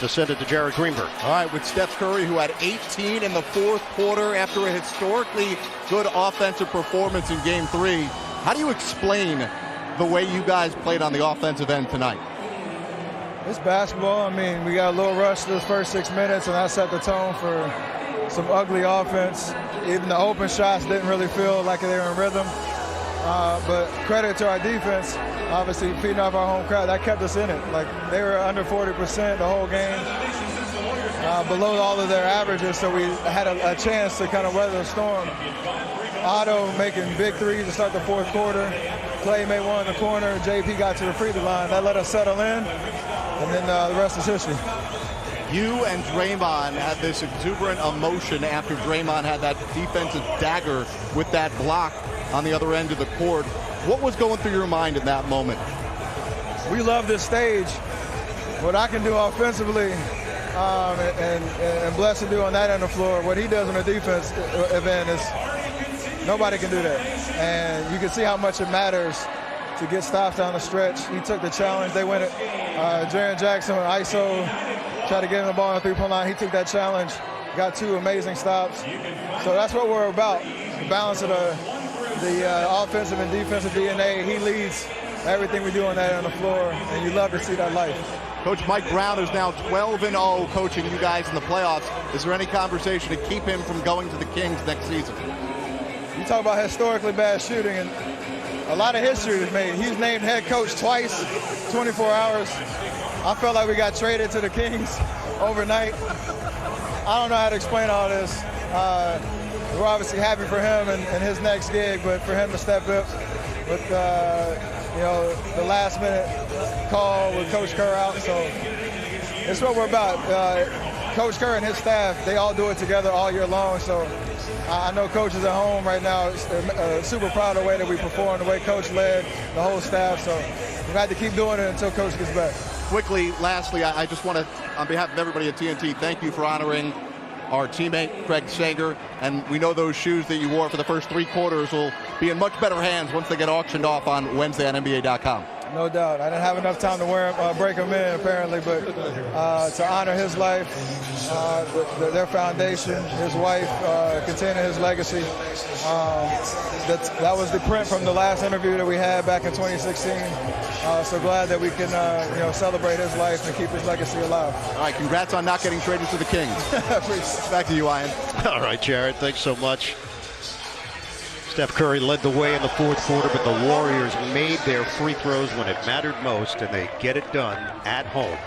to send it to Jared Greenberg. All right, with Steph Curry, who had 18 in the fourth quarter after a historically good offensive performance in Game 3. How do you explain the way you guys played on the offensive end tonight? It's basketball. I mean, we got a little rush those first 6 minutes, and that set the tone for some ugly offense. Even the open shots didn't really feel like they were in rhythm. But credit to our defense, obviously feeding off our home crowd, that kept us in it. Like, they were under 40% the whole game, below all of their averages, so we had a chance to kind of weather the storm. Otto making big threes to start the fourth quarter. Clay made one in the corner. JP got to the free throw line. That let us settle in, and then the rest is history. You and Draymond had this exuberant emotion after Draymond had that defensive dagger with that block on the other end of the court. What was going through your mind in that moment? We love this stage. What I can do offensively and blessed to do on that end of the floor, what he does on the defense event is nobody can do that. And you can see how much it matters to get stops down the stretch. He took the challenge. They win it. Jaren Jackson, ISO, tried to get him the ball on the three-point line. He took that challenge, got 2 amazing stops. So that's what we're about, the balance of the offensive and defensive DNA. He leads everything we do on that on the floor, and you love to see that life. Coach Mike Brown is now 12-0 coaching you guys in the playoffs. Is there any conversation to keep him from going to the Kings next season? You talk about historically bad shooting, and a lot of history was made. He was named head coach twice, 24 hours. I felt like we got traded to the Kings overnight. I don't know how to explain all this. We're obviously happy for him and his next gig, but for him to step up with the last minute call with Coach Kerr out, so it's what we're about. Coach Kerr and his staff, they all do it together all year long, so I know coaches at home right now are super proud of the way that we perform, the way Coach led the whole staff, so we've had to keep doing it until Coach gets back. Quickly, lastly, I just want to, on behalf of everybody at TNT, thank you for honoring our teammate, Craig Sager, and we know those shoes that you wore for the first 3 quarters will be in much better hands once they get auctioned off on Wednesday on NBA.com. No doubt. I didn't have enough time to wear them, break them in, apparently, but to honor his life, their foundation, his wife, continuing his legacy. That was the print from the last interview that we had back in 2016. So glad that we can celebrate his life and keep his legacy alive. All right, congrats on not getting traded to the Kings. Back to you, Ian. All right, Jared, thanks so much. Steph Curry led the way in the fourth quarter, but the Warriors made their free throws when it mattered most, and they get it done at home.